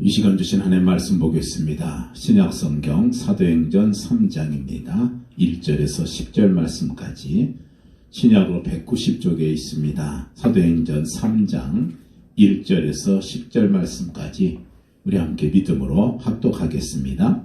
이 시간 주신 하나님의 말씀 보겠습니다. 신약성경 사도행전 3장입니다. 1절에서 10절 말씀까지 신약으로 190쪽에 있습니다. 사도행전 3장 1절에서 10절 말씀까지 우리 함께 믿음으로 합독하겠습니다.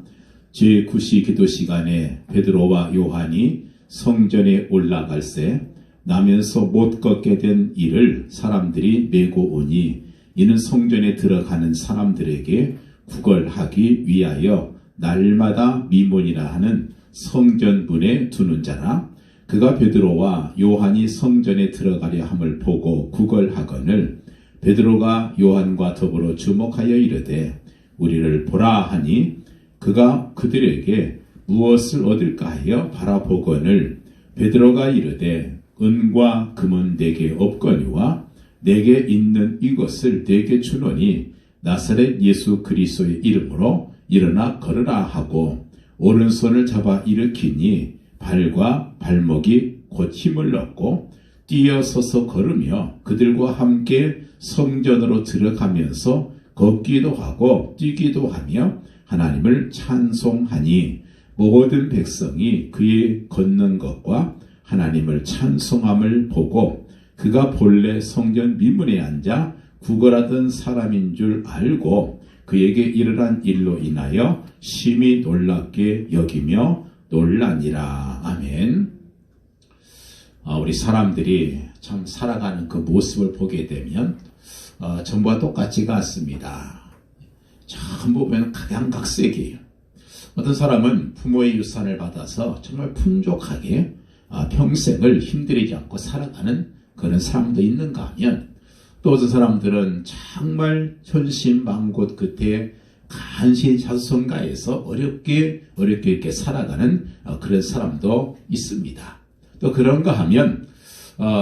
제9시 기도 시간에 베드로와 요한이 성전에 올라갈새 나면서 못 걷게 된 이를 사람들이 메고 오니 이는 성전에 들어가는 사람들에게 구걸하기 위하여 날마다 미문이라 하는 성전문에 두는 자라. 그가 베드로와 요한이 성전에 들어가려 함을 보고 구걸하거늘 베드로가 요한과 더불어 주목하여 이르되 우리를 보라 하니 그가 그들에게 무엇을 얻을까 하여 바라보거늘 베드로가 이르되 은과 금은 내게 없거니와 내게 있는 이것을 내게 주노니 나사렛 예수 그리스도의 이름으로 일어나 걸으라 하고 오른손을 잡아 일으키니 발과 발목이 곧 힘을 얻고 뛰어서서 걸으며 그들과 함께 성전으로 들어가면서 걷기도 하고 뛰기도 하며 하나님을 찬송하니 모든 백성이 그의 걷는 것과 하나님을 찬송함을 보고 그가 본래 성전 미문에 앉아 구걸하던 사람인 줄 알고 그에게 일어난 일로 인하여 심히 놀랍게 여기며 놀라니라. 아멘. 우리 사람들이 참 살아가는 그 모습을 보게 되면 전부와 똑같지가 않습니다. 전부 보면 각양각색이에요. 어떤 사람은 부모의 유산을 받아서 정말 풍족하게 평생을 힘들이지 않고 살아가는 그런 사람도 있는가 하면 또 어떤 사람들은 정말 천신만고 끝에 간신히 자수성가해서 어렵게 이렇게 살아가는 그런 사람도 있습니다. 또 그런가 하면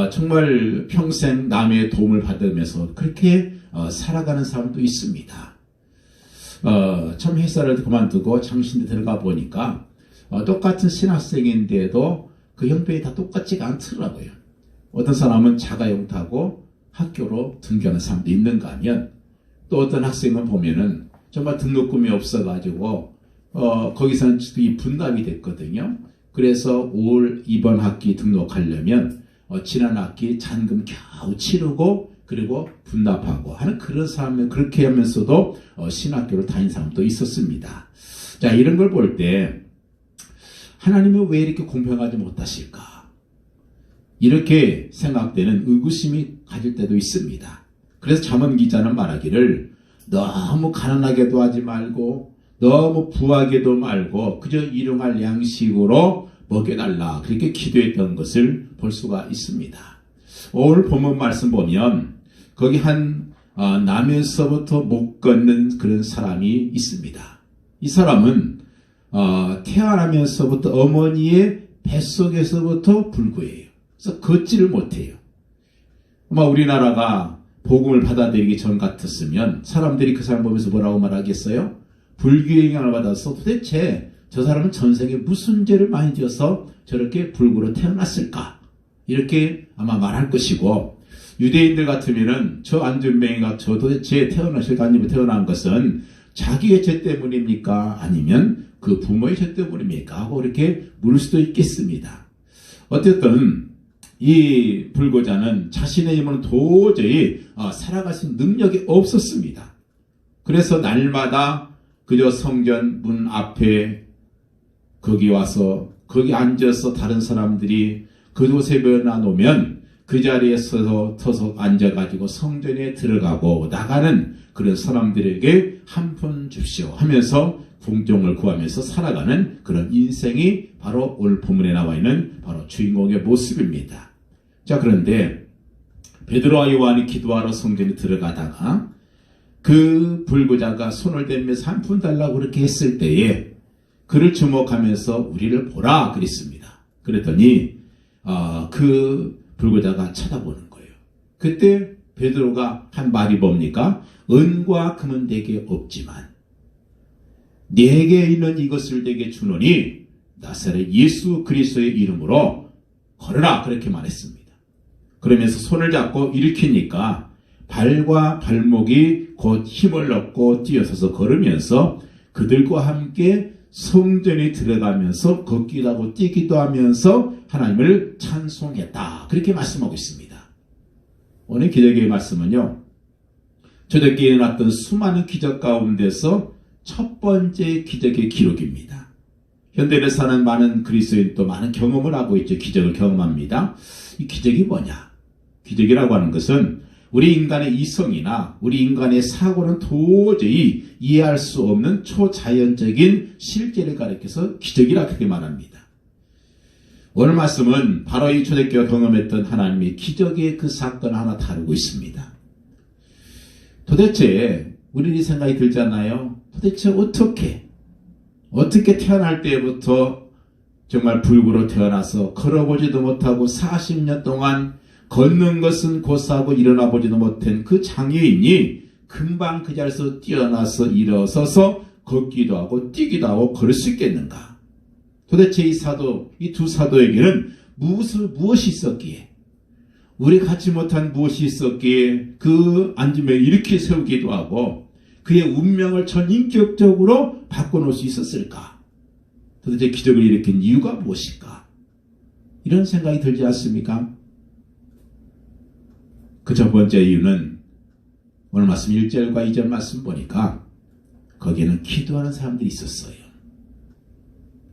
정말 평생 남의 도움을 받으면서 그렇게 살아가는 사람도 있습니다. 참 회사를 그만두고 잠시 들어가 보니까 똑같은 신학생인데도 그 형편이 다 똑같지가 않더라고요. 어떤 사람은 자가용 타고 학교로 등교하는 사람도 있는가 하면 또 어떤 학생은 보면은 정말 등록금이 없어가지고 거기서는 이 분납이 됐거든요. 그래서 올 이번 학기 등록하려면 지난 학기 잔금 겨우 치르고 그리고 분납하고 하는 그런 사람은 그렇게 하면서도 신학교를 다닌 사람도 있었습니다. 자, 이런 걸 볼 때 하나님은 왜 이렇게 공평하지 못하실까? 이렇게 생각되는 의구심이 가질 때도 있습니다. 그래서 잠언 기자는 말하기를 너무 가난하게도 하지 말고 너무 부하게도 말고 그저 일용할 양식으로 먹여달라 그렇게 기도했던 것을 볼 수가 있습니다. 오늘 본문 말씀 보면 거기 나면서부터 못 걷는 그런 사람이 있습니다. 이 사람은 태어나면서부터 어머니의 뱃속에서부터 불구예요. 그래서 걷지를 못해요. 아마 우리나라가 복음을 받아들이기 전 같았으면 사람들이 그 사람 보면서 뭐라고 말하겠어요? 불교의 영향을 받아서 도대체 저 사람은 전생에 무슨 죄를 많이 지어서 저렇게 불구로 태어났을까? 이렇게 아마 말할 것이고 유대인들 같으면은 저 안준뱅이가 저 도대체 태어나실까 아니면 태어난 것은 자기의 죄 때문입니까? 아니면 그 부모의 죄 때문입니까? 하고 이렇게 물을 수도 있겠습니다. 어쨌든 이 불구자는 자신의 힘으로 도저히 살아갈 수 있는 능력이 없었습니다. 그래서 날마다 그저 성전 문 앞에 거기 와서 거기 앉아서 다른 사람들이 그곳에 놓으면 그 자리에 서서 앉아가지고 성전에 들어가고 나가는 그런 사람들에게 한 푼 줍시오 하면서 공정을 구하면서 살아가는 그런 인생이 바로 오늘 본문에 나와 있는 바로 주인공의 모습입니다. 자, 그런데 베드로와 요한이 기도하러 성전에 들어가다가 그 불구자가 손을 대면서 한 푼 달라고 그렇게 했을 때에 그를 주목하면서 우리를 보라 그랬습니다. 그랬더니 그 불구자가 쳐다보는 거예요. 그때 베드로가 한 말이 뭡니까? 은과 금은 내게 없지만 내게 있는 이것을 내게 주노니 나사렛 예수 그리스도의 이름으로 걸으라 그렇게 말했습니다. 그러면서 손을 잡고 일으키니까 발과 발목이 곧 힘을 얻고 뛰어서서 걸으면서 그들과 함께 성전에 들어가면서 걷기도 하고 뛰기도 하면서 하나님을 찬송했다. 그렇게 말씀하고 있습니다. 오늘 기적의 말씀은요, 초대교회에 일어났던 수많은 기적 가운데서 첫 번째 기적의 기록입니다. 현대에 사는 많은 그리스도인도 많은 경험을 하고 있죠. 기적을 경험합니다. 이 기적이 뭐냐? 기적이라고 하는 것은 우리 인간의 이성이나 우리 인간의 사고는 도저히 이해할 수 없는 초자연적인 실제를 가리켜서 기적이라 그렇게 말합니다. 오늘 말씀은 바로 이 초대교회가 경험했던 하나님의 기적의 그 사건을 하나 다루고 있습니다. 도대체 우리의 생각이 들잖아요. 도대체 어떻게 태어날 때부터 정말 불구로 태어나서 걸어보지도 못하고 40년 동안 걷는 것은 고사하고 일어나 보지도 못한 그 장애인이 금방 그 자리에서 뛰어나서 일어서서 걷기도 하고 뛰기도 하고 걸을 수 있겠는가? 도대체 이 두 사도에게는 무엇이 있었기에, 우리 갖지 못한 무엇이 있었기에 그 앉음에 일으켜 세우기도 하고 그의 운명을 전인격적으로 바꿔놓을 수 있었을까? 도대체 기적을 일으킨 이유가 무엇일까? 이런 생각이 들지 않습니까? 그 첫 번째 이유는 오늘 말씀 1절과 2절 말씀 보니까 거기에는 기도하는 사람들이 있었어요.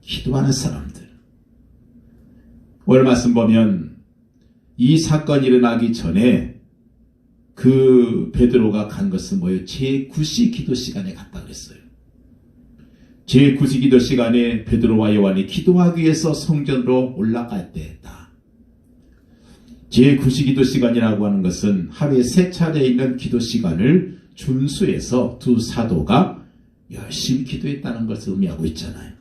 기도하는 사람들. 오늘 말씀 보면 이 사건이 일어나기 전에 그 베드로가 간 것은 뭐예요? 제9시 기도 시간에 갔다 그랬어요. 제9시 기도 시간에 베드로와 요한이 기도하기 위해서 성전으로 올라갈 때였다. 제9시 기도 시간이라고 하는 것은 하루에 3차례 있는 기도 시간을 준수해서 두 사도가 열심히 기도했다는 것을 의미하고 있잖아요.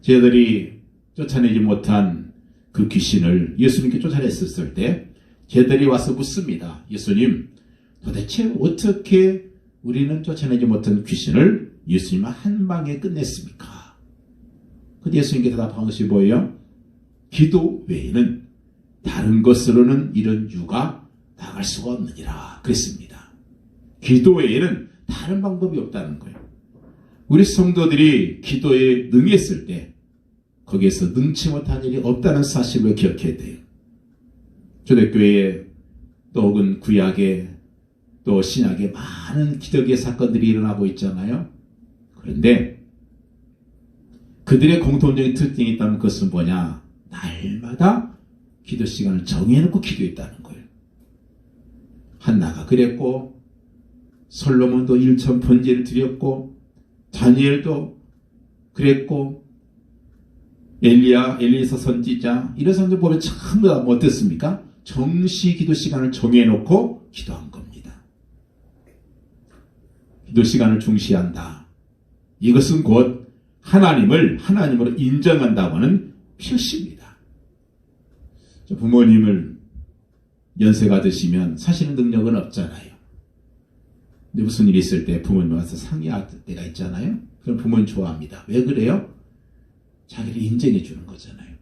쟤들이 쫓아내지 못한 그 귀신을 예수님께 쫓아냈었을 때 쟤들이 와서 묻습니다. 예수님, 도대체 어떻게 우리는 쫓아내지 못한 귀신을 예수님은 한 방에 끝냈습니까? 근데 예수님께 대답한 것이 뭐예요? 기도 외에는 다른 것으로는 이런 유가 나갈 수가 없느니라 그랬습니다. 기도 외에는 다른 방법이 없다는 거예요. 우리 성도들이 기도에 능했을 때 거기에서 능치 못한 일이 없다는 사실을 기억해야 돼요. 초대교회에 또 혹은 구약에 또 신약에 많은 기적의 사건들이 일어나고 있잖아요. 그런데 그들의 공통적인 특징이 있다면 그것은 뭐냐? 날마다 기도 시간을 정해놓고 기도했다는 거예요. 한나가 그랬고 솔로몬도 일천 번제를 드렸고 다니엘도 그랬고 엘리사 선지자 이런 사람들 보면 전부 다 어땠습니까? 정시 기도 시간을 정해놓고 기도한 겁니다. 기도 시간을 중시한다. 이것은 곧 하나님으로 인정한다고 하는 표시입니다. 부모님을 연세가 드시면 사시는 능력은 없잖아요. 근데 무슨 일이 있을 때 부모님 와서 상의할 때가 있잖아요. 그럼 부모님 좋아합니다. 왜 그래요? 자기를 인정해 주는 거잖아요.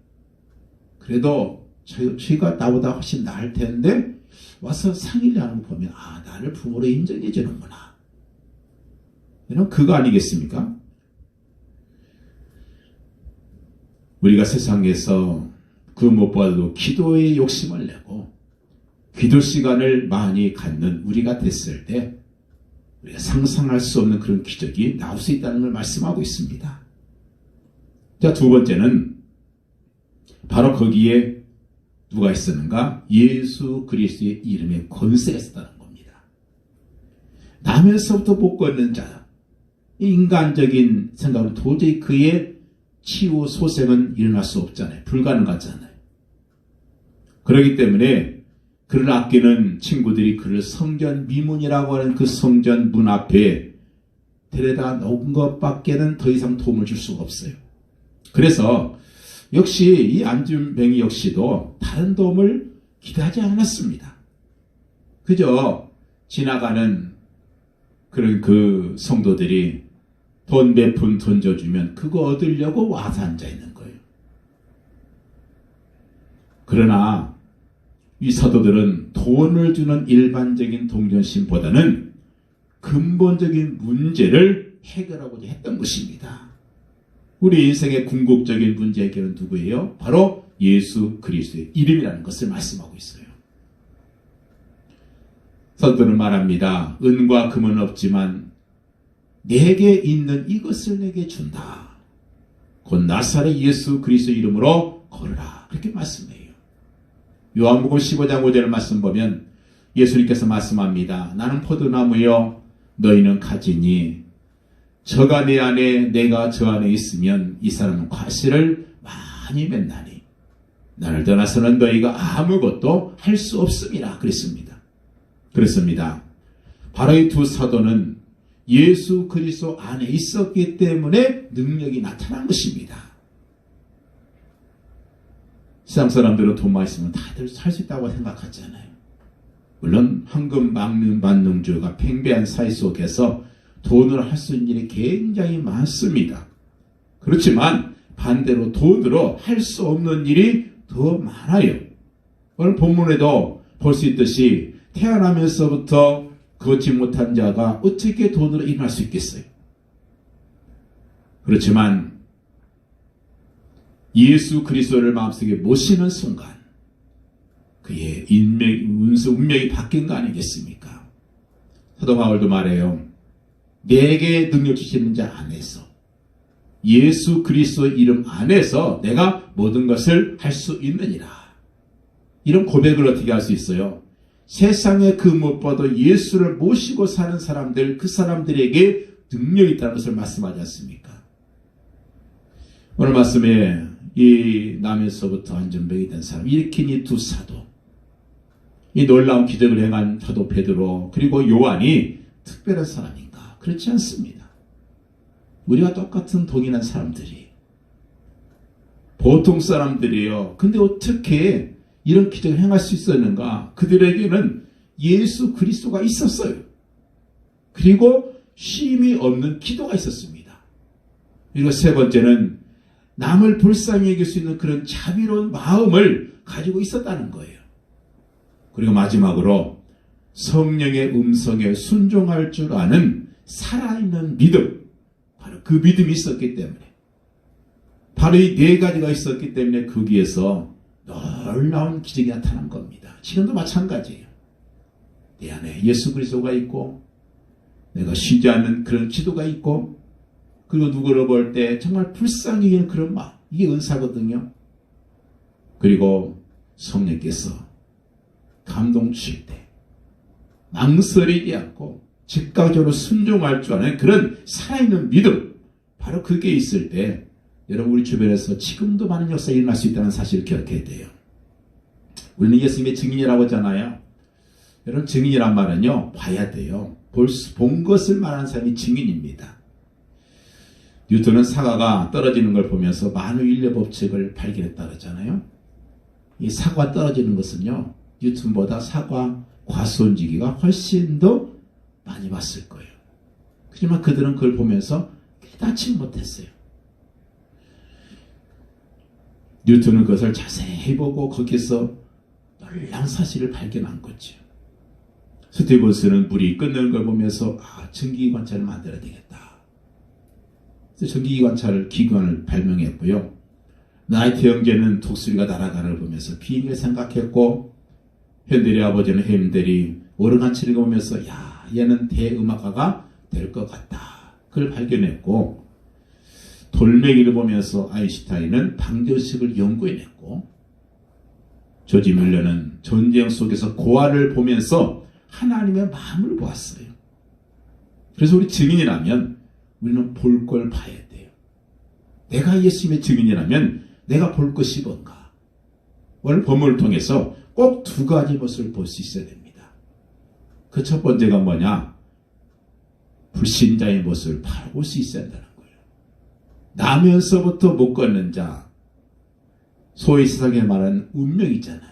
그래도 저희가 나보다 훨씬 나을 텐데 와서 상의를 하는 거 보면 나를 부모로 인정해 주는구나. 이런 그거 아니겠습니까? 우리가 세상에서 그 무엇보다도 기도의 욕심을 내고 기도 시간을 많이 갖는 우리가 됐을 때 우리가 상상할 수 없는 그런 기적이 나올 수 있다는 걸 말씀하고 있습니다. 자, 두 번째는 바로 거기에 누가 있었는가? 예수 그리스도의 이름에 권세가 있었다는 겁니다. 나면서부터 못 걷는 자, 인간적인 생각으로 도저히 그의 치유 소생은 일어날 수 없잖아요. 불가능하잖아요. 그렇기 때문에 그를 아끼는 친구들이 그를 성전 미문이라고 하는 그 성전 문 앞에 데려다 놓은 것밖에는 더 이상 도움을 줄 수가 없어요. 그래서 역시 이 안준뱅이 역시도 다른 도움을 기대하지 않았습니다. 그저 지나가는 그런 그 성도들이 돈 몇 푼 던져주면 그거 얻으려고 와서 앉아있는 거예요. 그러나 이 사도들은 돈을 주는 일반적인 동정심보다는 근본적인 문제를 해결하고자 했던 것입니다. 우리 인생의 궁극적인 문제 해결은 누구예요? 바로 예수 그리스도의 이름이라는 것을 말씀하고 있어요. 사도들은 말합니다. 은과 금은 없지만 내게 있는 이것을 내게 준다. 곧 나사렛 예수 그리스도 이름으로 걸으라. 그렇게 말씀해요. 요한복음 15장 5절 말씀 보면 예수님께서 말씀합니다. 나는 포도나무요 너희는 가지니 저가 내 안에 내가 저 안에 있으면 이 사람은 과실을 많이 맺나니 나를 떠나서는 너희가 아무것도 할 수 없음이라 그랬습니다. 바로 이 두 사도는 예수 그리스도 안에 있었기 때문에 능력이 나타난 것입니다. 세상 사람들은 돈만 있으면 다들 살 수 있다고 생각하잖아요. 물론 황금 만능주의가 팽배한 사회 속에서 돈으로 할 수 있는 일이 굉장히 많습니다. 그렇지만 반대로 돈으로 할 수 없는 일이 더 많아요. 오늘 본문에도 볼 수 있듯이 태어나면서부터 걷지 못한 자가 어떻게 돈으로 일어날 수 있겠어요? 그렇지만 예수 그리스도를 마음속에 모시는 순간 그의 운명이 바뀐 거 아니겠습니까? 사도 바울도 말해요. 내게 능력 주시는 자 안에서 예수 그리스도 이름 안에서 내가 모든 것을 할 수 있느니라. 이런 고백을 어떻게 할 수 있어요? 세상에 그 무엇보다도 예수를 모시고 사는 사람들, 그 사람들에게 능력이 있다는 것을 말씀하지 않습니까? 오늘 말씀에 이 남에서부터 안전병이 된 사람, 일으킨 이 두 사도, 이 놀라운 기적을 행한 사도 베드로 그리고 요한이 특별한 사람인가? 그렇지 않습니다. 우리와 똑같은 동일한 사람들이 보통 사람들이에요. 근데 어떻게 이런 기적을 행할 수 있었는가? 그들에게는 예수 그리스도가 있었어요. 그리고 쉼이 없는 기도가 있었습니다. 그리고 세 번째는 남을 불쌍히 여길 수 있는 그런 자비로운 마음을 가지고 있었다는 거예요. 그리고 마지막으로 성령의 음성에 순종할 줄 아는 살아있는 믿음, 바로 그 믿음이 있었기 때문에, 바로 이 네 가지가 있었기 때문에 거기에서 놀라운 기적이 나타난 겁니다. 지금도 마찬가지예요. 내 안에 예수 그리스도가 있고 내가 쉬지 않는 그런 기도가 있고 그리고 누구를 볼 때 정말 불쌍히 여기는 그런 마음, 이게 은사거든요. 그리고 성령께서 감동 주실 때 망설이지 않고 즉각적으로 순종할 줄 아는 그런 살아있는 믿음, 바로 그게 있을 때 여러분 우리 주변에서 지금도 많은 역사가 일어날 수 있다는 사실을 기억해야 돼요. 우리는 예수님의 증인이라고 하잖아요. 여러분 증인이란 말은요, 봐야 돼요. 본 것을 말하는 사람이 증인입니다. 뉴턴은 사과가 떨어지는 걸 보면서 만유인력 법칙을 발견했다 그러잖아요. 이 사과 떨어지는 것은요, 뉴턴보다 사과 과수원지기가 훨씬 더 많이 봤을 거예요. 하지만 그들은 그걸 보면서 깨닫지 못했어요. 뉴턴은 그것을 자세히 보고 거기서 놀라운 사실을 발견한 거죠. 스티븐스는 물이 끓는 걸 보면서 전기기 관찰을 만들어야 되겠다. 그래서 전기기 관찰 기관을 발명했고요. 나이트 형제는 독수리가 날아가는 걸 보면서 비행기를 생각했고, 현대리 아버지는 햄델이 오르간 치는 걸 보면서 얘는 대음악가가 될 것 같다. 그걸 발견했고, 돌멩이를 보면서 아인슈타인은 방정식을 연구해냈고, 조지 밀러는 전쟁 속에서 고아를 보면서 하나님의 마음을 보았어요. 그래서 우리 증인이라면 우리는 볼 걸 봐야 돼요. 내가 예수님의 증인이라면 내가 볼 것이 뭔가. 오늘 본문을 통해서 꼭 두 가지 모습을 볼 수 있어야 됩니다. 그 첫 번째가 뭐냐? 불신자의 모습을 바로 볼 수 있어야 한다는 거예요. 나면서부터 못 걷는 자, 소위 세상에 말하는 운명 있잖아요.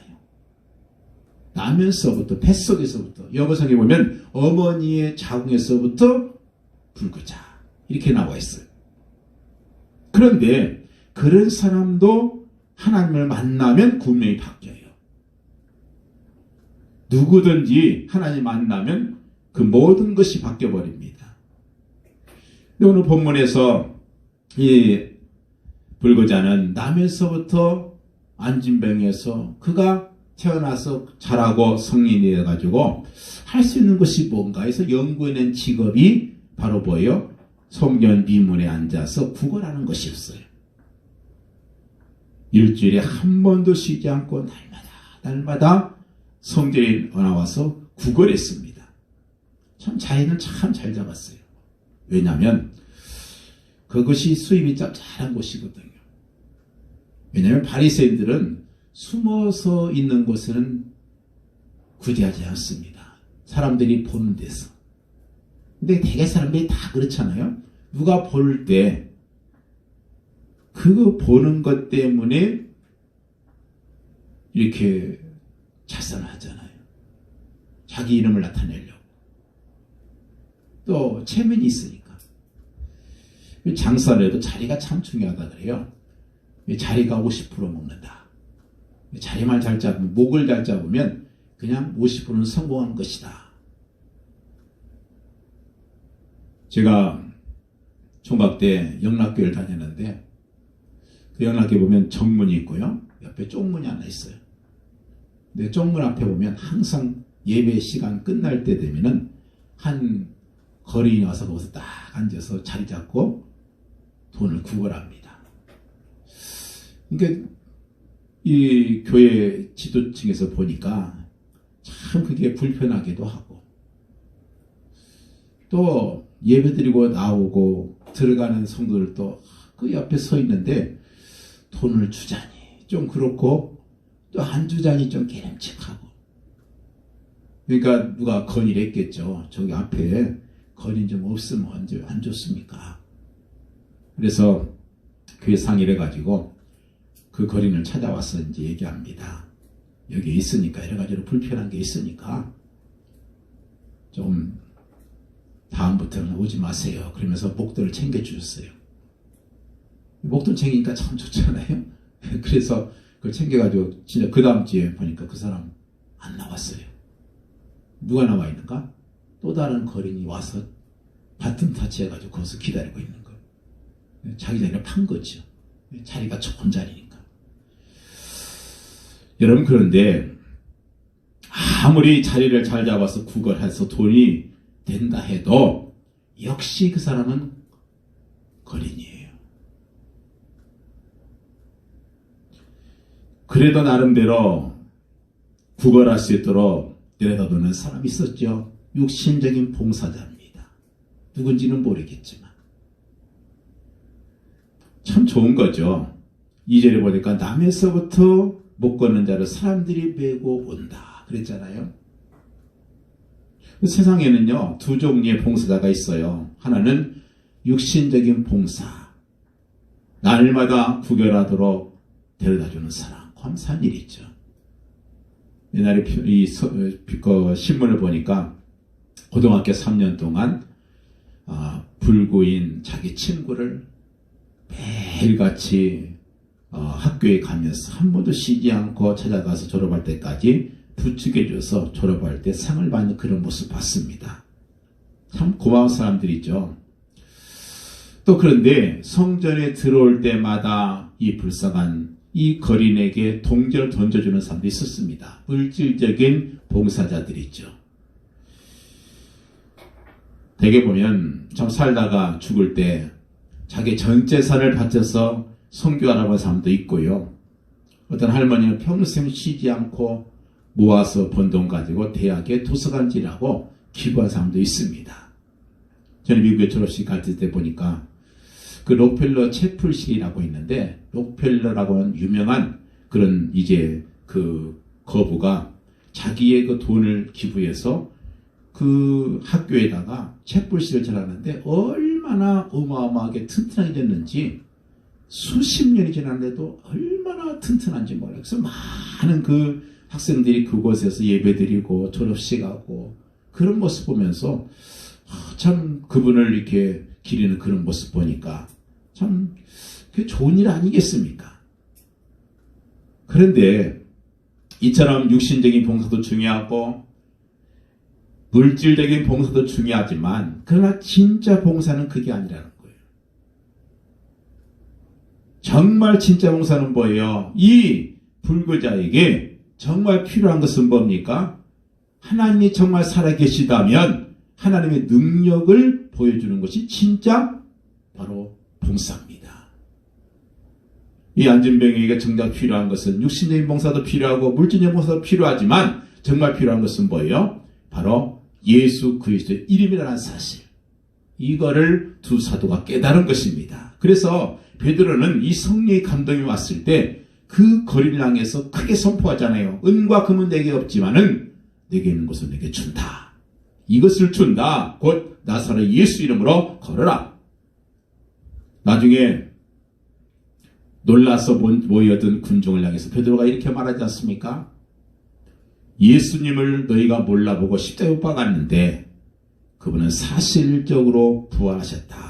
나면서부터, 뱃속에서부터, 여보성에 보면 어머니의 자궁에서부터 불구자 이렇게 나와 있어요. 그런데 그런 사람도 하나님을 만나면 운명이 바뀌어요. 누구든지 하나님 만나면 그 모든 것이 바뀌어버립니다. 오늘 본문에서 이 불거자는 남에서부터 안진병에서 그가 태어나서 자라고 성인이 돼가지고 할 수 있는 것이 뭔가 해서 연구해낸 직업이 바로 뭐예요? 성전 비문에 앉아서 구걸하는 것이었어요. 일주일에 한 번도 쉬지 않고 날마다 성전에 나와서 구걸했습니다. 참 자리는 참 잘 잡았어요. 왜냐하면 그것이 수입이 짭짤한 곳이거든요. 왜냐하면 바리새인들은 숨어서 있는 곳은 구제하지 않습니다. 사람들이 보는 데서. 근데 대개 사람들이 다 그렇잖아요. 누가 볼 때 그거 보는 것 때문에 이렇게 자선을 하잖아요. 자기 이름을 나타내려고. 또 체면이 있으니까. 장사를 해도 자리가 참 중요하다 그래요. 자리가 50% 먹는다. 자리만 잘 잡으면, 목을 잘 잡으면 그냥 50%는 성공한 것이다. 제가 총각 때 영락교회를 다녔는데 그 영락교회 보면 정문이 있고요. 옆에 쪽문이 하나 있어요. 근데 쪽문 앞에 보면 항상 예배 시간 끝날 때 되면은 한 거리인이 와서 거기서 딱 앉아서 자리 잡고 돈을 구걸합니다. 그러니까 이 교회 지도층에서 보니까 참 그게 불편하기도 하고 또 예배드리고 나오고 들어가는 성도들도 그 옆에 서 있는데 돈을 주자니 좀 그렇고 또 안 주자니 좀 깨름칙하고. 그러니까 누가 건의를 했겠죠. 저기 앞에 건의 좀 없으면 언제 안 좋습니까? 그래서 교회 상의를 해가지고 그 거린을 찾아와서 이제 얘기합니다. 여기 있으니까 여러 가지로 불편한 게 있으니까 좀 다음부터는 오지 마세요. 그러면서 목돈을 챙겨주셨어요. 목돈 챙기니까 참 좋잖아요. 그래서 그걸 챙겨가지고 진짜 그 다음 주에 보니까 그 사람 안 나왔어요. 누가 나와 있는가? 또 다른 거린이 와서 바튼 타치해가지고 거기서 기다리고 있는 거예요. 자기 자리를 판 거죠. 자리가 좋은 자리니까. 여러분 그런데 아무리 자리를 잘 잡아서 구걸해서 돈이 된다 해도 역시 그 사람은 거린이에요. 그래도 나름대로 구걸할 수 있도록 내려다보는 사람이 있었죠. 육신적인 봉사자입니다. 누군지는 모르겠지만 참 좋은 거죠. 2절에 보니까 남에서부터 못 걷는 자를 사람들이 메고 온다 그랬잖아요. 세상에는요 두 종류의 봉사자가 있어요. 하나는 육신적인 봉사, 날마다 구걸하도록 데려다주는 사람, 감사한 일이죠. 옛날에 이 신문을 보니까 고등학교 3년 동안 불구인 자기 친구를 매일같이 학교에 가면서 한 번도 쉬지 않고 찾아가서 졸업할 때까지 부축해줘서 졸업할 때 상을 받는 그런 모습 봤습니다. 참 고마운 사람들이죠. 또 그런데 성전에 들어올 때마다 이 불쌍한 이 거린에게 동전을 던져주는 사람도 있었습니다. 물질적인 봉사자들이죠. 대개 보면 참 살다가 죽을 때 자기 전 재산을 바쳐서 선교하라고 하는 사람도 있고요. 어떤 할머니는 평생 쉬지 않고 모아서 번 돈 가지고 대학에 도서관지라고 기부한 사람도 있습니다. 저는 미국에 졸업식 갈 때 보니까 그 록펠러 채플실이라고 있는데 록펠러라고 하는 유명한 그런 이제 그 거부가 자기의 그 돈을 기부해서 그 학교에다가 채플실을 차렸는데 얼마나 어마어마하게 튼튼하게 됐는지 수십 년이 지났는데도 얼마나 튼튼한지 몰라요. 그래서 많은 그 학생들이 그곳에서 예배드리고 졸업식하고 그런 모습 보면서 참 그분을 이렇게 기리는 그런 모습 보니까 참 그게 좋은 일 아니겠습니까? 그런데 이처럼 육신적인 봉사도 중요하고 물질적인 봉사도 중요하지만 그러나 진짜 봉사는 그게 아니라는 거예요. 정말 진짜 봉사는 뭐예요? 이 불구자에게 정말 필요한 것은 뭡니까? 하나님이 정말 살아계시다면 하나님의 능력을 보여주는 것이 진짜 바로 봉사입니다. 이 안진병에게 정작 필요한 것은 육신적인 봉사도 필요하고 물질적인 봉사도 필요하지만 정말 필요한 것은 뭐예요? 바로 예수 그리스도의 이름이라는 사실. 이거를 두 사도가 깨달은 것입니다. 그래서 베드로는 이 성령의 감동이 왔을 때 그 거리를 향해서 크게 선포하잖아요. 은과 금은 내게 없지만은 내게 있는 것을 내게 준다. 이것을 준다. 곧 나사렛 예수 이름으로 걸어라. 나중에 놀라서 모여든 군중을 향해서 베드로가 이렇게 말하지 않습니까? 예수님을 너희가 몰라보고 십자가에 못 박았는데 그분은 사실적으로 부활하셨다.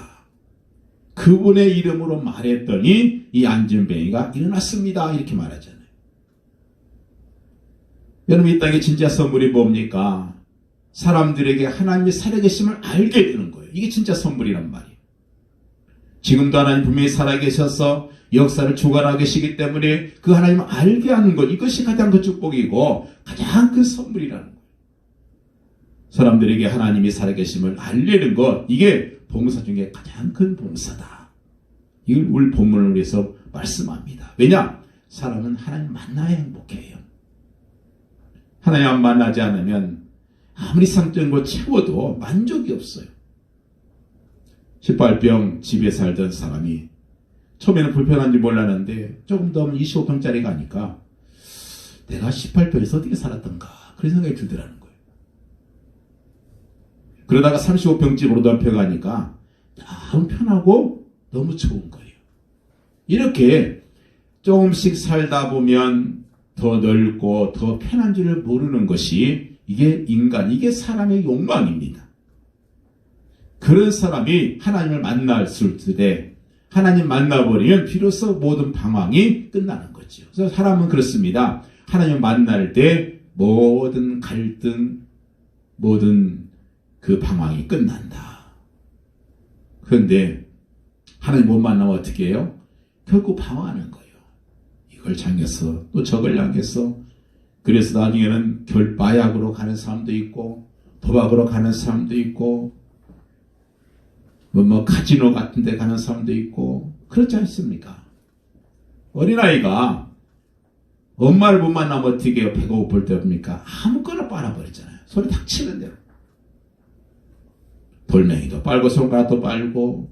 그분의 이름으로 말했더니 이 안진뱅이가 일어났습니다. 이렇게 말하잖아요. 여러분, 이 땅의 진짜 선물이 뭡니까? 사람들에게 하나님의 살아계심을 알게 되는 거예요. 이게 진짜 선물이란 말이에요. 지금도 하나님 분명히 살아계셔서 역사를 주관하고 계시기 때문에 그 하나님을 알게 하는 것, 이것이 가장 큰 축복이고 가장 큰 선물이라는 거예요. 사람들에게 하나님이 살아계심을 알리는 것, 이게 봉사 중에 가장 큰 봉사다. 이걸 우리 본문을 위해서 말씀합니다. 왜냐? 사람은 하나님 만나야 행복해요. 하나님 안 만나지 않으면 아무리 상적인 걸 채워도 만족이 없어요. 십발병 집에 살던 사람이 처음에는 불편한지 몰랐는데 조금 더 25평짜리 가니까 내가 18평에서 어떻게 살았던가 그런 생각이 들더라는 거예요. 그러다가 35평 집으로 넓혀가니까 너무 편하고 너무 좋은 거예요. 이렇게 조금씩 살다 보면 더 넓고 더 편한 줄을 모르는 것이 이게 이게 사람의 욕망입니다. 그런 사람이 하나님을 만났을 때 하나님 만나버리면 비로소 모든 방황이 끝나는 거죠. 그래서 사람은 그렇습니다. 하나님을 만날 때 모든 갈등, 모든 그 방황이 끝난다. 그런데 하나님 못 만나면 어떻게 해요? 결국 방황하는 거예요. 이걸 향해서 또 저걸 향해서. 그래서 나중에는 마약으로 가는 사람도 있고 도박으로 가는 사람도 있고 카지노 같은 데 가는 사람도 있고 그렇지 않습니까? 어린아이가 엄마를 못 만나면 어떻게 해요? 배가 고플 때 뭡니까? 아무거나 빨아버리잖아요. 소리 탁 치는 대로. 돌멩이도 빨고 손가락도 빨고.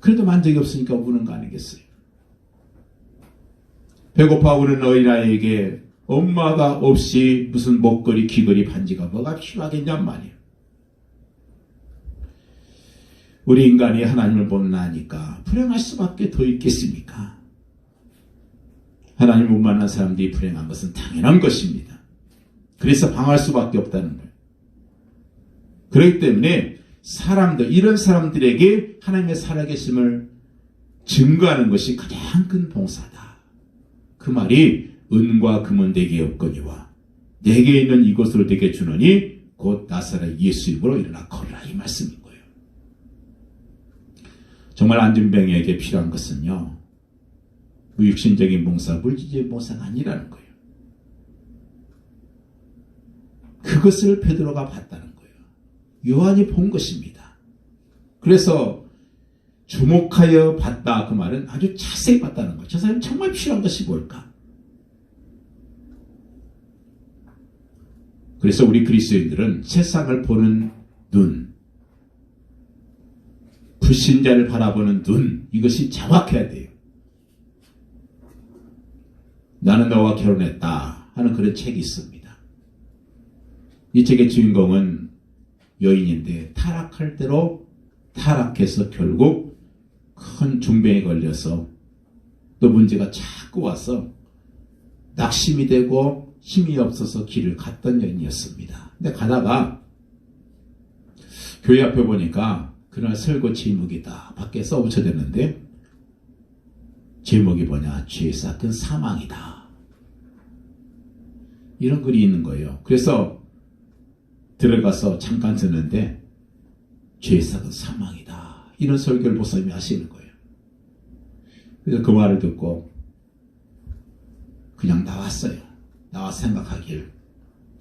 그래도 만족이 없으니까 우는 거 아니겠어요? 배고파 우는 어린아이에게 엄마가 없이 무슨 목걸이, 귀걸이, 반지가 뭐가 필요하겠냔 말이에요. 우리 인간이 하나님을 못 나니까 불행할 수밖에 더 있겠습니까? 하나님을 못 만난 사람들이 불행한 것은 당연한 것입니다. 그래서 방황할 수밖에 없다는 거예요. 그렇기 때문에 이런 사람들에게 하나님의 살아계심을 증거하는 것이 가장 큰 봉사다. 그 말이 은과 금은 내게 없거니와 내게 있는 이것으로 내게 주노니 곧 나사렛 예수 이름으로 일어나 걸으라, 이 말씀인 거예요. 정말 안진병에게 필요한 것은요, 육신적인 봉사, 물질적인 봉사가 아니라는 거예요. 그것을 베드로가 봤다는 거예요. 요한이 본 것입니다. 그래서 주목하여 봤다, 그 말은 아주 자세히 봤다는 거예요. 저 사람이 정말 필요한 것이 뭘까? 그래서 우리 그리스도인들은 세상을 보는 눈, 불신자를 바라보는 눈, 이것이 정확해야 돼요. 나는 너와 결혼했다 하는 그런 책이 있습니다. 이 책의 주인공은 여인인데 타락할 대로 타락해서 결국 큰 중병에 걸려서 또 문제가 자꾸 와서 낙심이 되고 힘이 없어서 길을 갔던 여인이었습니다. 근데 가다가 교회 앞에 보니까 그날 설교 제목이다 밖에 써붙여졌는데 제목이 뭐냐? 죄의 싹은 사망이다. 이런 글이 있는 거예요. 그래서 들어가서 잠깐 듣는데 죄사은 사망이다. 이런 설교를 목사님이 하시는 거예요. 그래서 그 말을 듣고 그냥 나왔어요. 나와서 생각하길,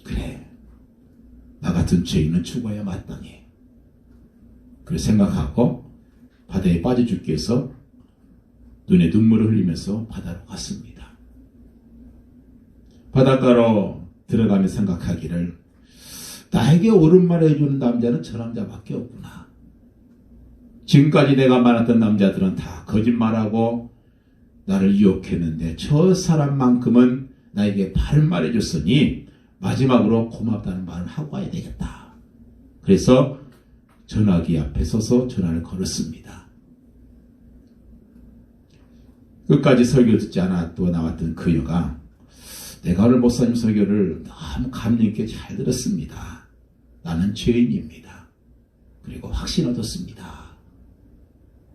그래, 나 같은 죄인은 죽어야 마땅해. 그래 생각하고 바다에 빠져 죽기 위해서 눈에 눈물을 흘리면서 바다로 갔습니다. 바닷가로 들어가며 생각하기를, 나에게 옳은 말을 해주는 남자는 저 남자밖에 없구나. 지금까지 내가 만났던 남자들은 다 거짓말하고 나를 유혹했는데 저 사람만큼은 나에게 바른 말 해줬으니 마지막으로 고맙다는 말을 하고 가야 되겠다. 그래서 전화기 앞에 서서 전화를 걸었습니다. 끝까지 설교 듣지 않아 또 나왔던 그 여가, 내가 오늘 목사님 설교를 너무 감명 있게 잘 들었습니다. 나는 죄인입니다. 그리고 확신 얻었습니다.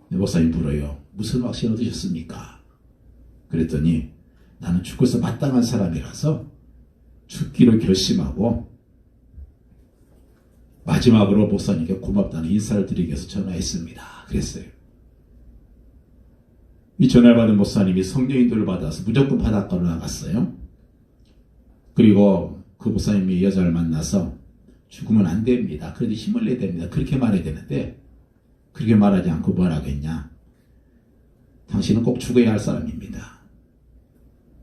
목사님 물어요. 무슨 확신 얻으셨습니까? 그랬더니 나는 죽어서 마땅한 사람이라서 죽기로 결심하고 마지막으로 목사님께 고맙다는 인사를 드리기 위해서 전화했습니다. 그랬어요. 이 전화를 받은 목사님이 성령인도를 받아서 무조건 바닷가로 나갔어요. 그리고 그 목사님이 여자를 만나서 죽으면 안 됩니다. 그래도 힘을 내야 됩니다. 그렇게 말해야 되는데 그렇게 말하지 않고 뭐라고 했냐. 당신은 꼭 죽어야 할 사람입니다.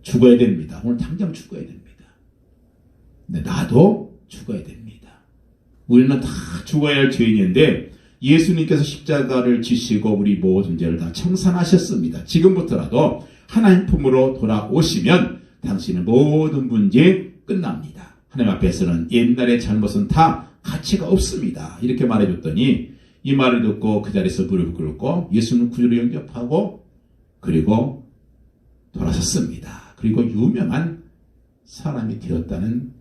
죽어야 됩니다. 오늘 당장 죽어야 됩니다. 근데 나도 죽어야 됩니다. 우리는 다 죽어야 할 죄인인데 예수님께서 십자가를 지시고 우리 모든 죄를 다 청산하셨습니다. 지금부터라도 하나님 품으로 돌아오시면 당신의 모든 문제 끝납니다. 하나님 앞에서는 옛날의 잘못은 다 가치가 없습니다. 이렇게 말해줬더니 이 말을 듣고 그 자리에서 무릎을 꿇고 예수님 구주로 영접하고 그리고 돌아섰습니다. 그리고 유명한 사람이 되었다는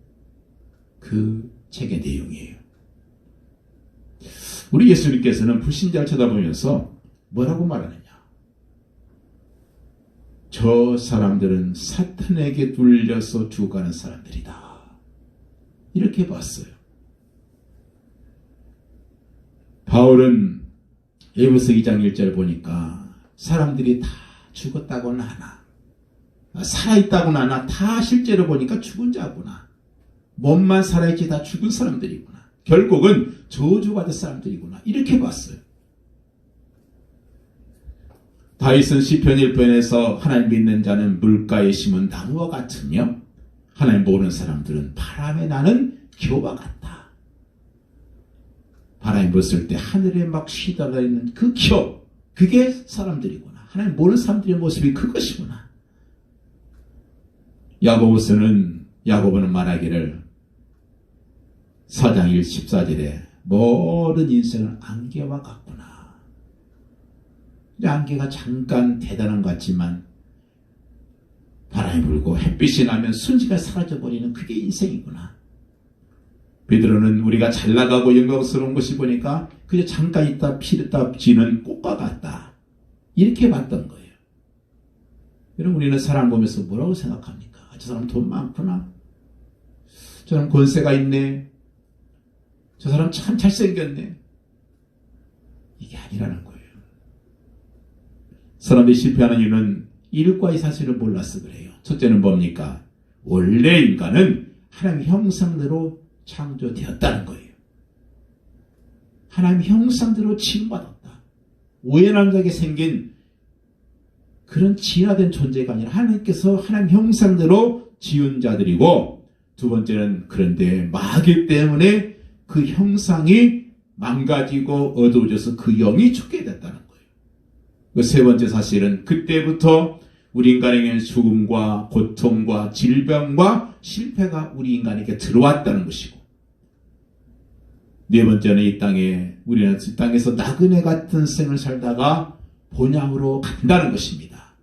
그 책의 내용이에요. 우리 예수님께서는 불신자를 쳐다보면서 뭐라고 말하느냐. 저 사람들은 사탄에게 눌려서 죽어가는 사람들이다. 이렇게 봤어요. 바울은 에베소 2장 1절 보니까 사람들이 다 죽었다고는 하나 살아있다고는 하나 다 실제로 보니까 죽은 자구나. 몸만 살아있지 다 죽은 사람들이구나. 결국은 저주받은 사람들이구나. 이렇게 봤어요. 다윗은 시편 1편에서 하나님 믿는 자는 물가에 심은 나무와 같으며 하나님 모르는 사람들은 바람에 나는 겨와 같다. 바람이 불었을 때 하늘에 막 휘달려 있는 그 겨, 그게 사람들이구나. 하나님 모르는 사람들의 모습이 그것이구나. 야고보는 말하기를 4장 14절에 모든 인생은 안개와 같구나. 안개가 잠깐 대단한 것 같지만 바람이 불고 햇빛이 나면 순식간에 사라져버리는 그게 인생이구나. 베드로는 우리가 잘 나가고 영광스러운 것이 보니까 그저 잠깐 있다 피었다 지는 꽃과 같다. 이렇게 봤던 거예요. 여러분 우리는 사람 보면서 뭐라고 생각합니까? 저 사람 돈 많구나. 저 사람 권세가 있네. 저 사람 참 잘생겼네. 이게 아니라는 거예요. 사람들이 실패하는 이유는 일과의 사실을 몰라서 그래요. 첫째는 뭡니까? 원래 인간은 하나님 형상대로 창조되었다는 거예요. 하나님 형상대로 지음받았다. 우연한 자에게 생긴 그런 진화된 존재가 아니라 하나님께서 하나님 형상대로 지은 자들이고, 두 번째는 그런데 마귀 때문에 그 형상이 망가지고 어두워져서 그 영이 죽게 됐다는 거예요. 그 세 번째 사실은 그때부터 우리 인간에게는 죽음과 고통과 질병과 실패가 우리 인간에게 들어왔다는 것이고, 네 번째는 우리는 이 땅에서 나그네 같은 생을 살다가 본향으로 간다는 것입니다.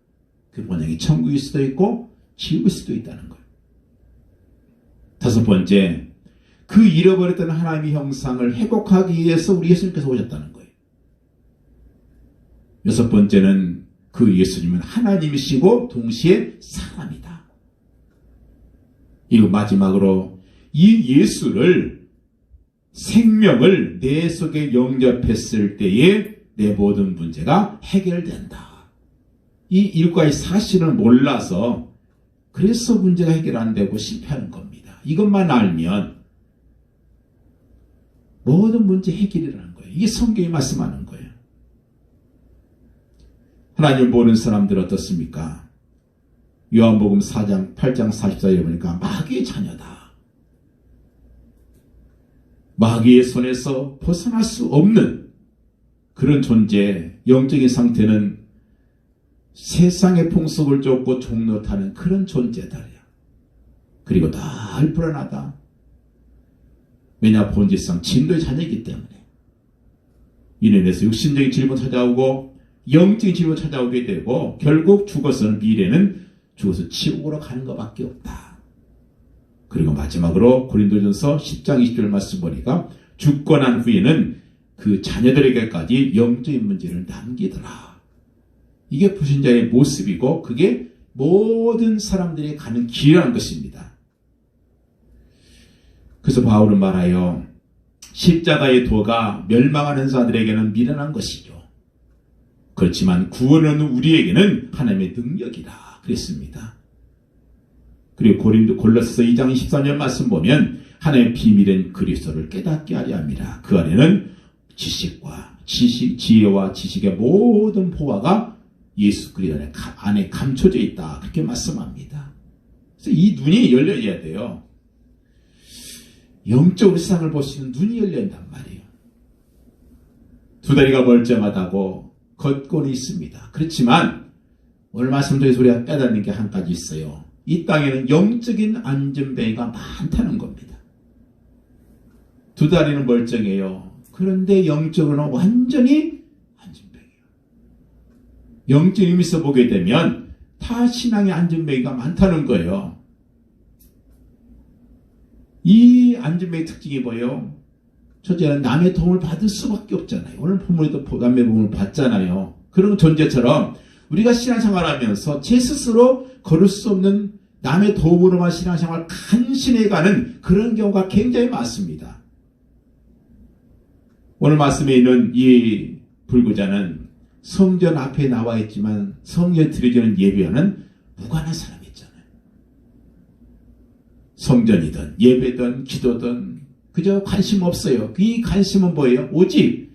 그 본향이 천국일 수도 있고 지옥일 수도 있다는 거예요. 다섯 번째, 그 잃어버렸던 하나님의 형상을 회복하기 위해서 우리 예수님께서 오셨다는 거예요. 여섯 번째는 그 예수님은 하나님이시고 동시에 사람이다. 이거 마지막으로 이 예수를 생명을 내 속에 영접했을 때에 내 모든 문제가 해결된다. 이 일과의 사실을 몰라서 그래서 문제가 해결 안 되고 실패하는 겁니다. 이것만 알면 모든 문제 해결이라는 거예요. 이게 성경이 말씀하는 거예요. 하나님을 모르는 사람들 어떻습니까? 요한복음 4장 8장 44절에 보니까 마귀의 자녀다. 마귀의 손에서 벗어날 수 없는 그런 존재, 영적인 상태는 세상의 풍속을 쫓고 종로 타는 그런 존재다. 그리고 늘 불안하다. 왜냐 본질상 진노의 자녀이기 때문에. 이로 인해서 육신적인 질문 찾아오고 영적인 질문 찾아오게 되고 결국 죽어서는 미래는 죽어서 지옥으로 가는 것밖에 없다. 그리고 마지막으로 고린도전서 10장 20절 말씀 보니까 죽고 난 후에는 그 자녀들에게까지 영적인 문제를 남기더라. 이게 불신자의 모습이고 그게 모든 사람들이 가는 길이라는 것입니다. 그래서 바울은 말하여 십자가의 도가 멸망하는 자들에게는 미련한 것이죠. 그렇지만 구원은 우리에게는 하나님의 능력이다. 그랬습니다. 그리고 골로새서 2장 14절 말씀 보면 하나님의 비밀은 그리스도를 깨닫게 하려 함이라. 그 안에는 지혜와 지식의 모든 보화가 예수 그리스도 안에 감춰져 있다. 그렇게 말씀합니다. 그래서 이 눈이 열려야 돼요. 영적으로 세상을 볼 수 있는 눈이 열려야 한단 말이에요. 두 다리가 멀쩡하다고 걷고는 있습니다. 그렇지만 오늘 말씀드린 소리가 깨닫는 게 한 가지 있어요. 이 땅에는 영적인 안전뱅이가 많다는 겁니다. 두 다리는 멀쩡해요. 그런데 영적으로는 완전히 안전뱅이에요. 영적인 의미에서 보게 되면 다 신앙의 안전뱅이가 많다는 거예요. 이 안전뱅이 특징이 뭐예요? 첫째는 남의 도움을 받을 수밖에 없잖아요. 오늘 본문에도 남의 도움을 받잖아요. 그런 존재처럼 우리가 신앙생활하면서 제 스스로 걸을 수 없는 남의 도움으로만 신앙생활 간신해가는 그런 경우가 굉장히 많습니다. 오늘 말씀에 있는 이 불구자는 성전 앞에 나와 있지만 성전에 드려지는 예배와는 무관한 사람이잖아요. 성전이든 예배든 기도든 그저 관심 없어요. 이 관심은 뭐예요? 오직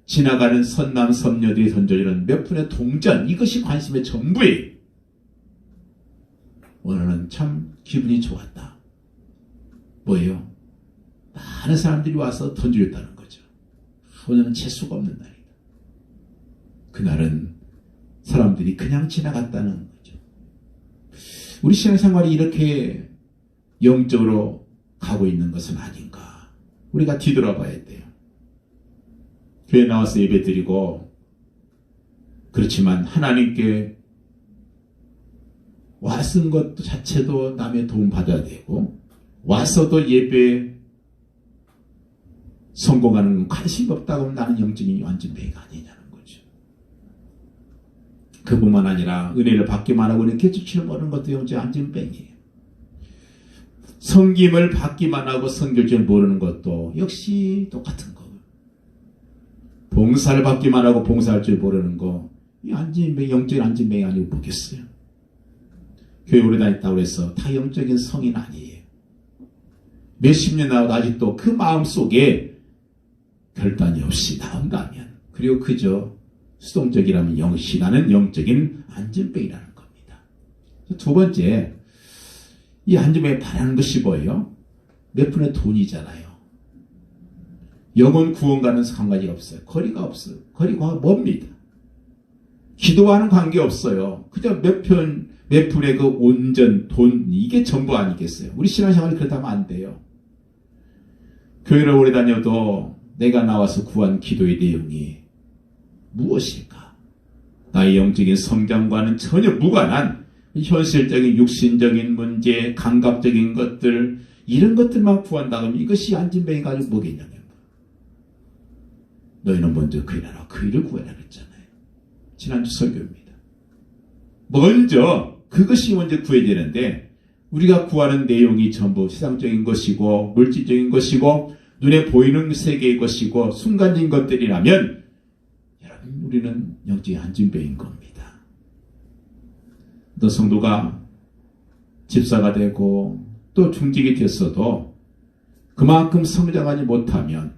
지나가는 선남 선녀들이 던져지는 몇 푼의 동전, 이것이 관심의 전부예요. 오늘은 참 기분이 좋았다. 뭐예요? 많은 사람들이 와서 던져줬다는 거죠. 오늘은 재수가 없는 날이다. 그날은 사람들이 그냥 지나갔다는 거죠. 우리 신앙생활이 이렇게 영적으로 가고 있는 것은 아닌가. 우리가 뒤돌아봐야 돼요. 교회 나와서 예배 드리고 그렇지만 하나님께 왔은 것 자체도 남의 도움 받아야 되고 와서도 예배 성공하는 건 관심이 없다고 하면 나는 영적인 완전뱅이가 아니냐는 거죠. 그뿐만 아니라 은혜를 받기만 하고 이렇게 주치를 보는 것도 영적인 완전뱅이에요. 섬김을 받기만 하고 섬길 줄 모르는 것도 역시 똑같은 거. 봉사를 받기만 하고 봉사할 줄 모르는 거, 이 안진뱅이, 영적인 안진뱅이 아니고 뭐겠어요? 교회 오래 다녔다고 해서 다 영적인 성인 아니에요. 몇십 년 나와도 아직도 그 마음 속에 결단이 없이 나온다면, 그리고 그저 수동적이라면 영시라는 영적인 안진뱅이라는 겁니다. 두 번째, 이 안전뱅이 바라는 것이 뭐예요? 몇 푼의 돈이잖아요. 영혼 구원과는 상관이 없어요. 거리가 없어요. 거리가 멉니다. 기도와는 관계없어요. 그저 몇 푼의 그 온전, 돈, 이게 전부 아니겠어요? 우리 신앙생활이 그렇다면 안 돼요. 교회를 오래 다녀도 내가 나와서 구한 기도의 내용이 무엇일까? 나의 영적인 성장과는 전혀 무관한 현실적인 육신적인 문제, 감각적인 것들, 이런 것들만 구한다고 하면 이것이 안진뱅이 가지고 뭐겠냐면, 너희는 먼저 그 나라 그 일을 구해라 그랬잖아요. 지난주 설교입니다. 그것이 먼저 구해야 되는데 우리가 구하는 내용이 전부 세상적인 것이고 물질적인 것이고 눈에 보이는 세계의 것이고 순간적인 것들이라면 여러분 우리는 영적인 안진뱅인 겁니다. 또 성도가 집사가 되고 또 중직이 됐어도 그만큼 성장하지 못하면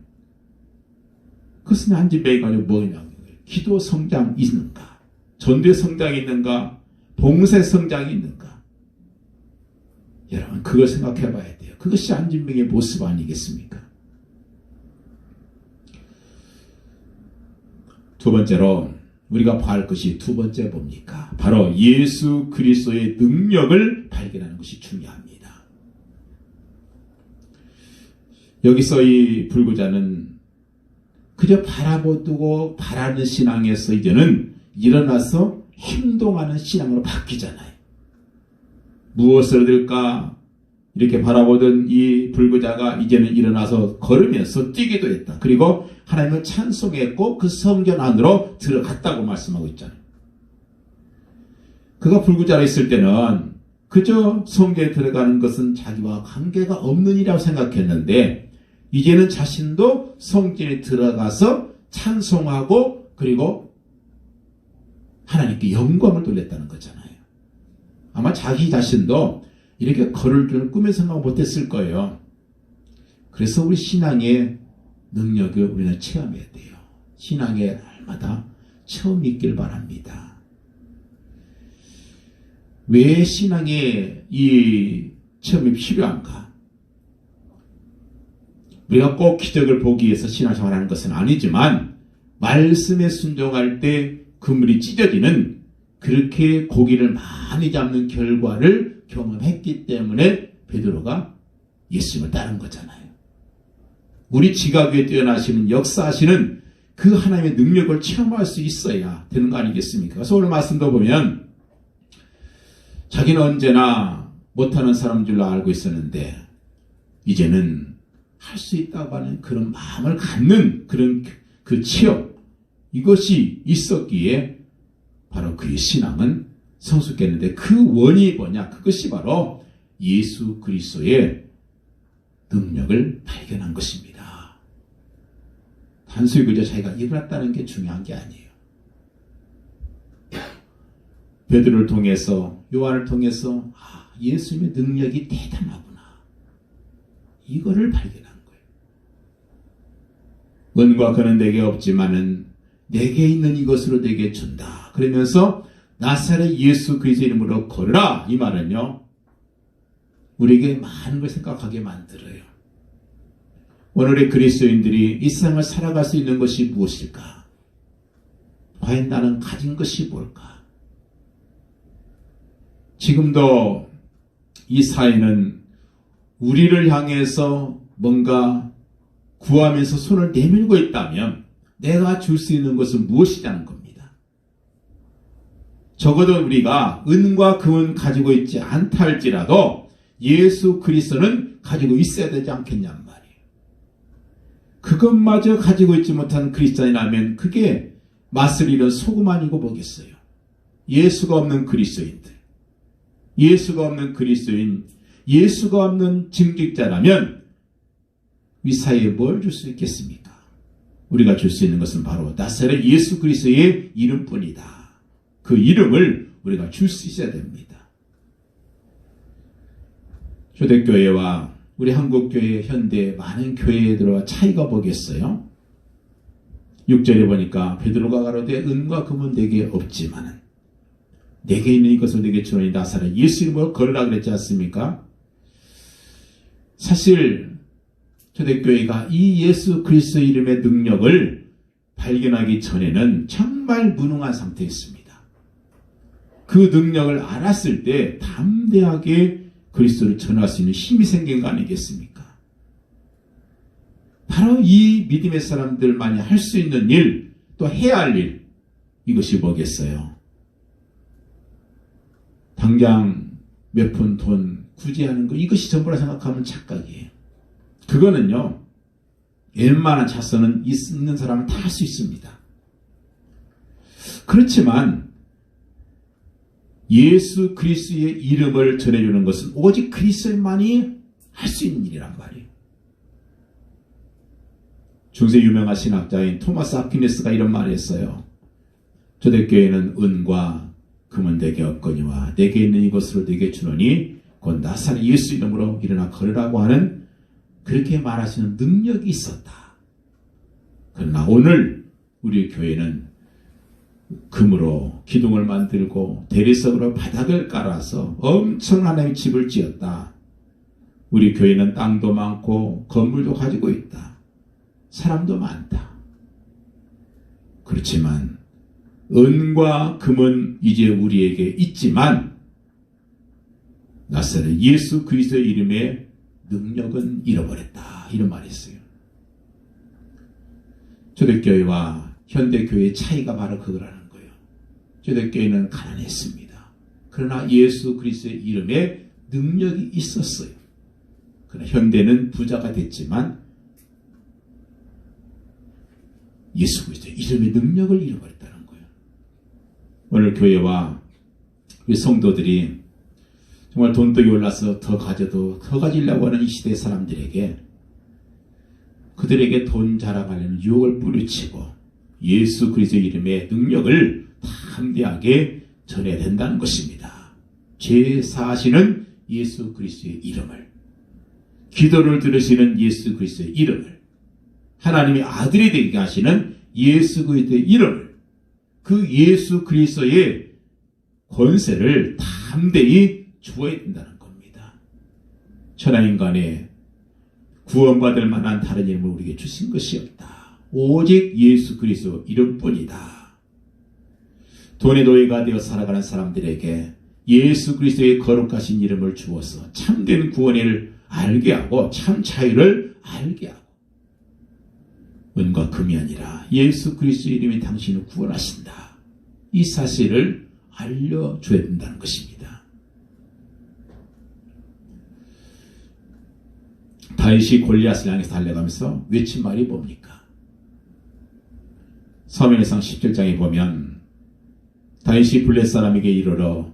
그것은 안진뱅이 가지고 뭐냐고요. 기도 성장이 있는가? 전도의 성장이 있는가? 봉사 성장이 있는가? 여러분 그걸 생각해 봐야 돼요. 그것이 안진뱅이의 모습 아니겠습니까? 두 번째로 우리가 봐야 할 것이 두 번째 뭡니까? 바로 예수 그리스도의 능력을 발견하는 것이 중요합니다. 여기서 이 불구자는 그저 바라보고 바라는 신앙에서 이제는 일어나서 행동하는 신앙으로 바뀌잖아요. 무엇을 얻을까? 이렇게 바라보던 이 불구자가 이제는 일어나서 걸으면서 뛰기도 했다. 그리고 하나님을 찬송했고 그 성전 안으로 들어갔다고 말씀하고 있잖아요. 그가 불구자로 있을 때는 그저 성전에 들어가는 것은 자기와 관계가 없는 일이라고 생각했는데 이제는 자신도 성전에 들어가서 찬송하고 그리고 하나님께 영광을 돌렸다는 거잖아요. 아마 자기 자신도 이렇게 걸을 줄은 꿈에 생각 못했을 거예요. 그래서 우리 신앙의 능력을 우리는 체험해야 돼요. 신앙의 날마다 처음 있길 바랍니다. 왜 신앙의 이 체험이 필요한가? 우리가 꼭 기적을 보기 위해서 신앙생활하는 것은 아니지만 말씀에 순종할 때 그물이 찢어지는 그렇게 고기를 많이 잡는 결과를 경험했기 때문에 베드로가 예수님을 따른 거잖아요. 우리 지각 위에 뛰어나시는 역사하시는 그 하나님의 능력을 체험할 수 있어야 되는 거 아니겠습니까? 그래서 오늘 말씀도 보면 자기는 언제나 못하는 사람인 줄로 알고 있었는데 이제는 할 수 있다고 하는 그런 마음을 갖는 그런 그 체험 이것이 있었기에 바로 그의 신앙은 성숙했는데 그 원인이 뭐냐? 그것이 바로 예수 그리스도의 능력을 발견한 것입니다. 단순히 그저 자기가 일어났다는 게 중요한 게 아니에요. 베드로를 통해서 요한을 통해서 예수님의 능력이 대단하구나. 이거를 발견한 거예요. 은과 금은 내게 없지만은 내게 있는 이것으로 내게 준다. 그러면서 나사렛 예수 그리스도 이름으로 걸으라. 이 말은요. 우리에게 많은 걸 생각하게 만들어요. 오늘의 그리스도인들이 이 세상을 살아갈 수 있는 것이 무엇일까? 과연 나는 가진 것이 뭘까? 지금도 이 사회는 우리를 향해서 뭔가 구하면서 손을 내밀고 있다면 내가 줄 수 있는 것은 무엇이냐는 겁니다. 적어도 우리가 은과 금은 가지고 있지 않다 할지라도 예수 그리스도는 가지고 있어야 되지 않겠냔 말이에요. 그것마저 가지고 있지 못한 그리스도인이라면 그게 맛을 잃은 소금 아니고 뭐겠어요. 예수가 없는 그리스도인들, 예수가 없는 그리스도인, 예수가 없는 증직자라면 이 사회에 뭘 줄 수 있겠습니까? 우리가 줄 수 있는 것은 바로 나사렛 예수 그리스도의 이름뿐이다. 그 이름을 우리가 줄 수 있어야 됩니다. 초대교회와 우리 한국교회, 현대 많은 교회들과 차이가 뭐겠어요? 6절에 보니까 베드로가 가로되 은과 금은 내게 없지만은 내게 있는 이것을 내게 주노니 나사렛 예수 이름으로 걸으라 그랬지 않습니까? 사실 초대교회가 이 예수 그리스도 이름의 능력을 발견하기 전에는 정말 무능한 상태였습니다. 그 능력을 알았을 때 담대하게 그리스도를 전할 수 있는 힘이 생긴 거 아니겠습니까? 바로 이 믿음의 사람들만이 할 수 있는 일, 또 해야 할 일, 이것이 뭐겠어요? 당장 몇 푼 돈 구제하는 거, 이것이 전부라 생각하면 착각이에요. 그거는요, 웬만한 차선은 있는 사람은 다 할 수 있습니다. 그렇지만 예수 그리스도의 이름을 전해주는 것은 오직 그리스도만이 할 수 있는 일이란 말이에요. 중세 유명한 신학자인 토마스 아퀴네스가 이런 말을 했어요. 초대교회는 은과 금은 내게 없거니와 내게 있는 이것으로 내게 주노니 곧 나사렛 예수 이름으로 일어나 걸으라고 하는 그렇게 말하시는 능력이 있었다. 그러나 오늘 우리 교회는 금으로 기둥을 만들고 대리석으로 바닥을 깔아서 엄청난 하나님의 집을 지었다. 우리 교회는 땅도 많고 건물도 가지고 있다. 사람도 많다. 그렇지만 은과 금은 이제 우리에게 있지만 나사렛 예수 그리스도의 이름의 능력은 잃어버렸다. 이런 말이 있어요. 초대교회와 현대교회의 차이가 바로 그거라는 거예요. 초대교회는 가난했습니다. 그러나 예수 그리스도의 이름에 능력이 있었어요. 그러나 현대는 부자가 됐지만 예수 그리스도의 이름의 능력을 잃어버렸다는 거예요. 오늘 교회와 우리 성도들이 정말 돈독이 올라서 더 가져도 더 가지려고 하는 이 시대 사람들에게 그들에게 돈 자랑하려는 유혹을 뿌리치고 예수 그리스도의 이름의 능력을 담대하게 전해야 된다는 것입니다. 죄 사하시는 예수 그리스도의 이름을, 기도를 들으시는 예수 그리스도의 이름을, 하나님의 아들이 되게 하시는 예수 그리스도의 이름을, 그 예수 그리스도의 권세를 담대히 주어야 된다는 겁니다. 천하인간에 구원받을 만한 다른 이름을 우리에게 주신 것이 없다. 오직 예수 그리스도 이름뿐이다. 돈의 노예가 되어 살아가는 사람들에게 예수 그리스도의 거룩하신 이름을 주어서 참된 구원을 알게 하고 참 자유를 알게 하고 은과 금이 아니라 예수 그리스도의 이름이 당신을 구원하신다. 이 사실을 알려줘야 된다는 것입니다. 다윗이 골리앗을 향해서 달려가면서 외친 말이 뭡니까? 사무엘상 17장에 보면 다윗이 블레 사람에게 이르되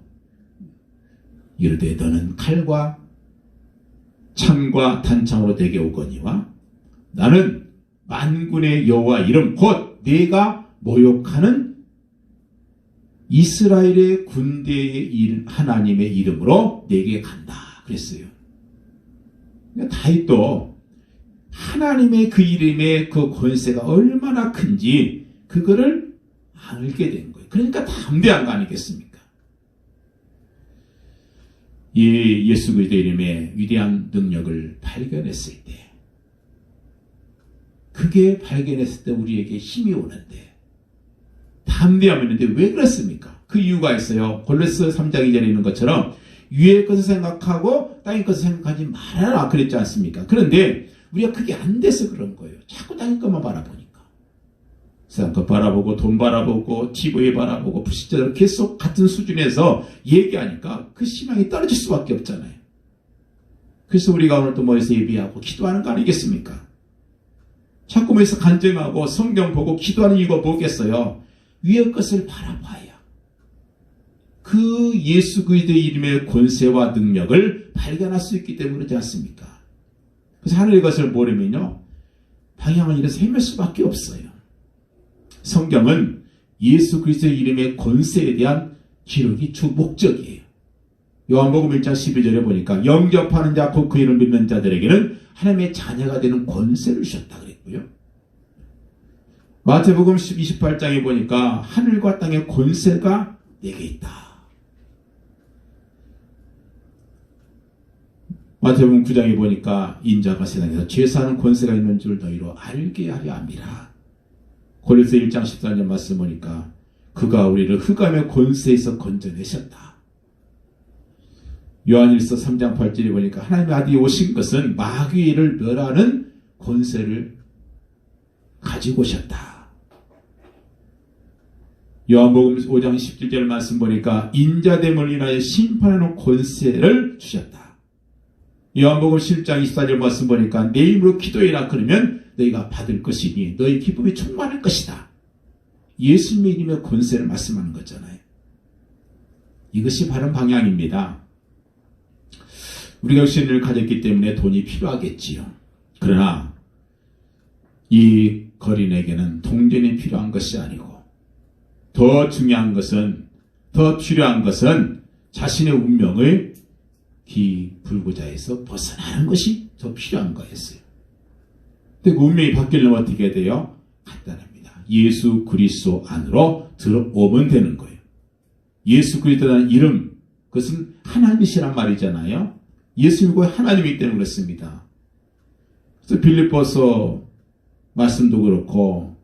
너는 칼과 창과 단창으로 내게 오거니와 나는 만군의 여호와 이름 곧 네가 모욕하는 이스라엘의 군대의 하나님의 이름으로 내게 간다 그랬어요. 그러니까 다윗도 하나님의 그 이름의 그 권세가 얼마나 큰지 그거를 알게 된 거예요. 그러니까 담대한 거 아니겠습니까? 예수 그리스도의 이름의 위대한 능력을 발견했을 때, 그게 발견했을 때 우리에게 힘이 오는데, 담대함이 있는데 왜 그렇습니까? 그 이유가 있어요. 골로새 3장 2절에 있는 것처럼 위의 것을 생각하고 땅의 것을 생각하지 말아라 그랬지 않습니까? 그런데 우리가 그게 안 돼서 그런 거예요. 자꾸 땅의 것만 바라보니까. 세상 것 바라보고 돈 바라보고 TV 바라보고 불신자들 계속 같은 수준에서 얘기하니까 그 신앙이 떨어질 수밖에 없잖아요. 그래서 우리가 오늘 또 모여서 예배하고 기도하는 거 아니겠습니까? 자꾸 모여서 간증하고 성경 보고 기도하는 이유가 뭐겠어요? 위의 것을 바라봐야 그 예수 그리스도의 이름의 권세와 능력을 발견할 수 있기 때문에 그렇지 않습니까? 그래서 하늘의 것을 모르면요 방향을 잃어서 헤맬 수밖에 없어요. 성경은 예수 그리스도의 이름의 권세에 대한 기록이 주 목적이에요. 요한복음 1장 12절에 보니까 영접하는 자 곧 그 이름을 믿는 자들에게는 하나님의 자녀가 되는 권세를 주셨다 그랬고요. 마태복음 28장에 보니까 하늘과 땅의 권세가 내게 있다. 마태복음 9장에 보니까 인자가 세상에서 죄사하는 권세가 있는 줄 너희로 알게 하려 함이라. 골로새 1장 14절 말씀 보니까 그가 우리를 흑암의 권세에서 건져내셨다. 요한일서 3장 8절에 보니까 하나님의 아들이 오신 것은 마귀를 멸하는 권세를 가지고 오셨다. 요한복음 5장 17절 말씀 보니까 인자됨을 인하여 심판하는 권세를 주셨다. 요한복음 10장 24절 말씀 보니까 내 이름으로 기도해라 그러면 너희가 받을 것이니 너희 기쁨이 충만할 것이다. 예수님의 이름의 권세를 말씀하는 거잖아요. 이것이 바른 방향입니다. 우리가 신을 가졌기 때문에 돈이 필요하겠지요. 그러나 이 거린에게는 동전이 필요한 것이 아니고 더 중요한 것은, 더 필요한 것은 자신의 운명을 기불구자에서 벗어나는 것이 더 필요한 거였어요. 근데 그 운명이 바뀌려면 어떻게 돼요? 간단합니다. 예수 그리스도 안으로 들어오면 되는 거예요. 예수 그리스도라는 이름, 그것은 하나님이시란 말이잖아요. 예수님과 하나님이기 때문에 그렇습니다. 그래서 빌립보서 말씀도 그렇고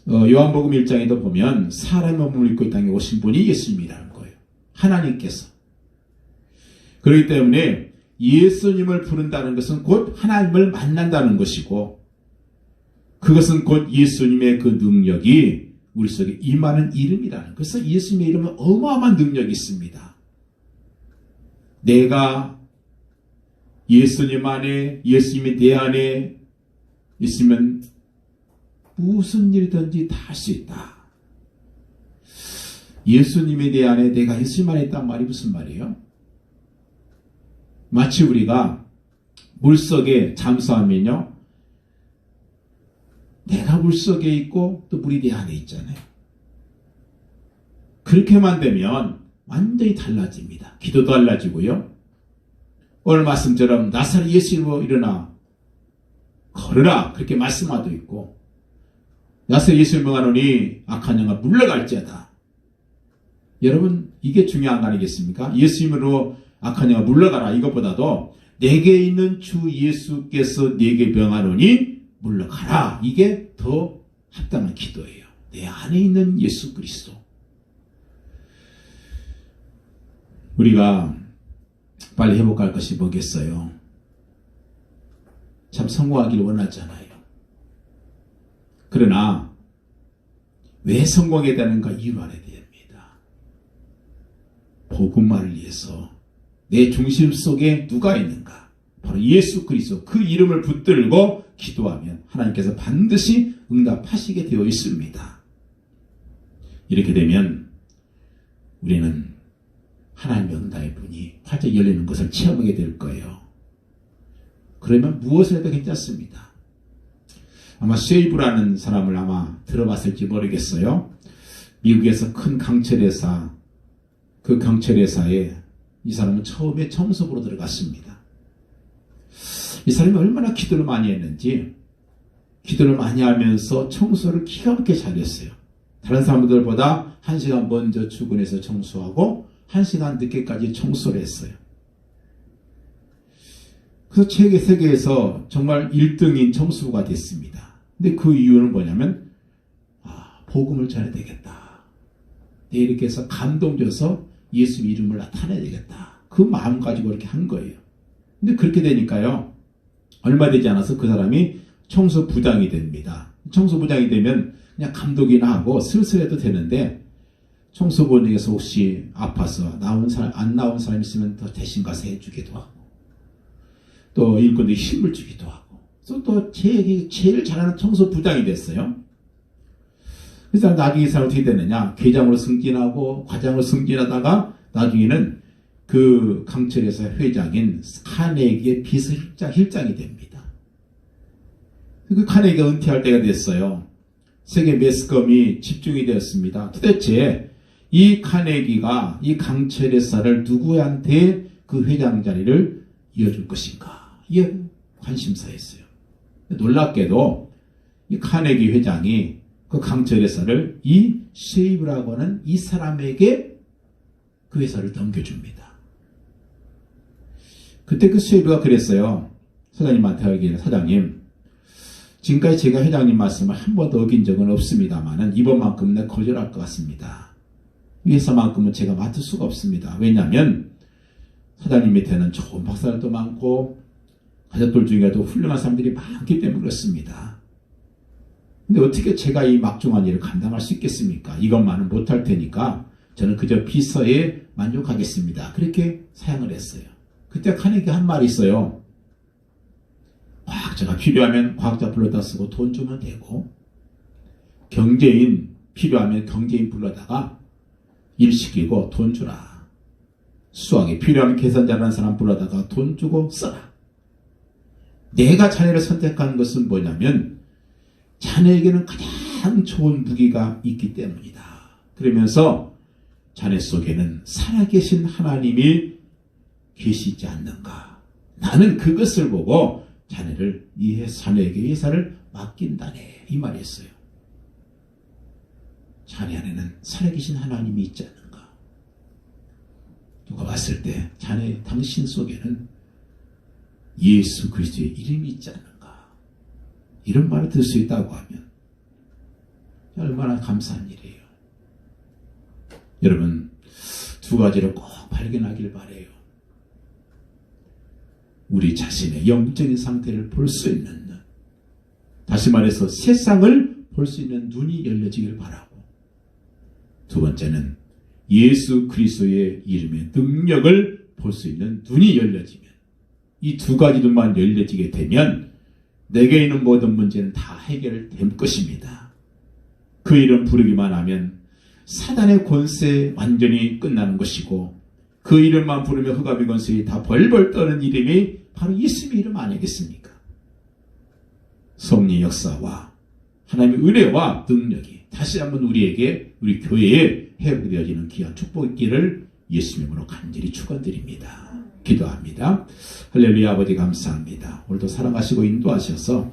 요한복음 1장에도 보면 사람의 몸을 입고 이 땅에 오신 분이 예수님이라는 거예요. 하나님께서. 그렇기 때문에 예수님을 부른다는 것은 곧 하나님을 만난다는 것이고, 그것은 곧 예수님의 그 능력이 우리 속에 임하는 이름이라는. 그래서 예수님의 이름은 어마어마한 능력이 있습니다. 내가 예수님 안에, 예수님이 내 안에 있으면 무슨 일이든지 다 할 수 있다. 예수님이 내 안에, 내가 예수님 안에 있단 말이 무슨 말이에요? 마치 우리가 물속에 잠수하면요, 내가 물속에 있고 또 물이 내 안에 있잖아요. 그렇게만 되면 완전히 달라집니다. 기도도 달라지고요. 오늘 말씀처럼 나사렛 예수님으로 일어나 걸으라, 그렇게 말씀하도 있고, 나사렛 예수를 명하노니 악한 영아 물러갈지어다. 여러분, 이게 중요한 거 아니겠습니까? 예수님으로 악한 영아 물러가라, 이것보다도 내게 있는 주 예수께서 내게 명하노니 물러가라, 이게 더 합당한 기도예요. 내 안에 있는 예수 그리스도. 우리가 빨리 회복할 것이 뭐겠어요? 참 성공하기를 원하잖아요. 그러나 왜 성공해야 되는가 이유 알아야 됩니다. 복음만을 위해서 내 중심 속에 누가 있는가? 바로 예수 그리스도, 그 이름을 붙들고 기도하면 하나님께서 반드시 응답하시게 되어 있습니다. 이렇게 되면 우리는 하나님의 응답의 문이 활짝 열리는 것을 체험하게 될 거예요. 그러면 무엇을 해도 괜찮습니다. 아마 쉐이브라는 사람을 아마 들어봤을지 모르겠어요. 미국에서 큰 강철회사, 그 강철회사에 이 사람은 처음에 청소부로 들어갔습니다. 이 사람이 얼마나 기도를 많이 했는지, 기도를 많이 하면서 청소를 기가 막히게 잘했어요. 다른 사람들보다 1시간 먼저 출근해서 청소하고 1시간 늦게까지 청소를 했어요. 그래서 세계에서 정말 1등인 청소부가 됐습니다. 근데 그 이유는 뭐냐면, 복음을 전해야 되겠다. 이렇게 해서 감동줘서 예수 이름을 나타내야 되겠다. 그 마음 가지고 이렇게 한 거예요. 근데 그렇게 되니까요, 얼마 되지 않아서 그 사람이 청소부장이 됩니다. 청소부장이 되면 그냥 감독이나 하고 슬슬 해도 되는데, 청소부 중에서 혹시 아파서 안 나온 사람 있으면 더 대신 가서 해주기도 하고, 또 일꾼들이 힘을 주기도 하고, 또 제일 잘하는 청소부장이 됐어요. 그래서 나중에 이 사람 어떻게 되느냐, 계장으로 승진하고 과장으로 승진하다가 나중에는 그 강철회사 회장인 카네기의 비서실장이 됩니다. 그 카네기가 은퇴할 때가 됐어요. 세계 매스컴이 집중이 되었습니다. 도대체 이 카네기가 이 강철회사를 누구한테 그 회장 자리를 이어줄 것인가, 이게 관심사였어요. 놀랍게도 이 카네기 회장이 그 강철회사를 이 쉐이브라고 하는 이 사람에게 그 회사를 넘겨줍니다. 그때 그 쉐이브가 그랬어요. 사장님한테 하기에는, 사장님, 지금까지 제가 회장님 말씀을 한 번도 어긴 적은 없습니다만은 이번만큼은 내가 거절할 것 같습니다. 이 회사만큼은 제가 맡을 수가 없습니다. 왜냐하면 사장님 밑에는 좋은 박사들도 많고 가족들 중에도 훌륭한 사람들이 많기 때문에 그렇습니다. 근데 어떻게 제가 이 막중한 일을 감당할 수 있겠습니까? 이것만은 못할 테니까 저는 그저 비서에 만족하겠습니다. 그렇게 사양을 했어요. 그때 카네기가 한 말이 있어요. 과학자가 필요하면 과학자 불러다 쓰고 돈 주면 되고, 경제인 필요하면 경제인 불러다가 일 시키고 돈 주라. 수학이 필요하면 계산자라는 사람 불러다가 돈 주고 써라. 내가 자네를 선택한 것은 뭐냐면 자네에게는 가장 좋은 무기가 있기 때문이다. 그러면서 자네 속에는 살아계신 하나님이 계시지 않는가. 나는 그것을 보고 자네에게 예사를 맡긴다네. 이 말이었어요. 자네 안에는 살아계신 하나님이 있지 않는가. 누가 봤을 때 당신 속에는 예수 그리스도의 이름이 있지 않는가. 이런 말을 들을 수 있다고 하면 얼마나 감사한 일이에요. 여러분, 두 가지를 꼭 발견하길 바라요. 우리 자신의 영적인 상태를 볼 수 있는 눈, 다시 말해서 세상을 볼 수 있는 눈이 열려지길 바라고, 두 번째는 예수 그리스도의 이름의 능력을 볼 수 있는 눈이 열려지면, 이 두 가지 눈만 열려지게 되면 내게 있는 모든 문제는 다 해결될 것입니다. 그 이름 부르기만 하면 사단의 권세 완전히 끝나는 것이고, 그 이름만 부르면 흑암의 권세에 다 벌벌 떠는 이름이 바로 예수님의 이름 아니겠습니까? 성령의 역사와 하나님의 은혜와 능력이 다시 한번 우리 교회에 회복되어지는 귀한 축복이 있기를 예수님으로 간절히 축원드립니다. 기도합니다. 할렐루야. 아버지 감사합니다. 오늘도 사랑하시고 인도하셔서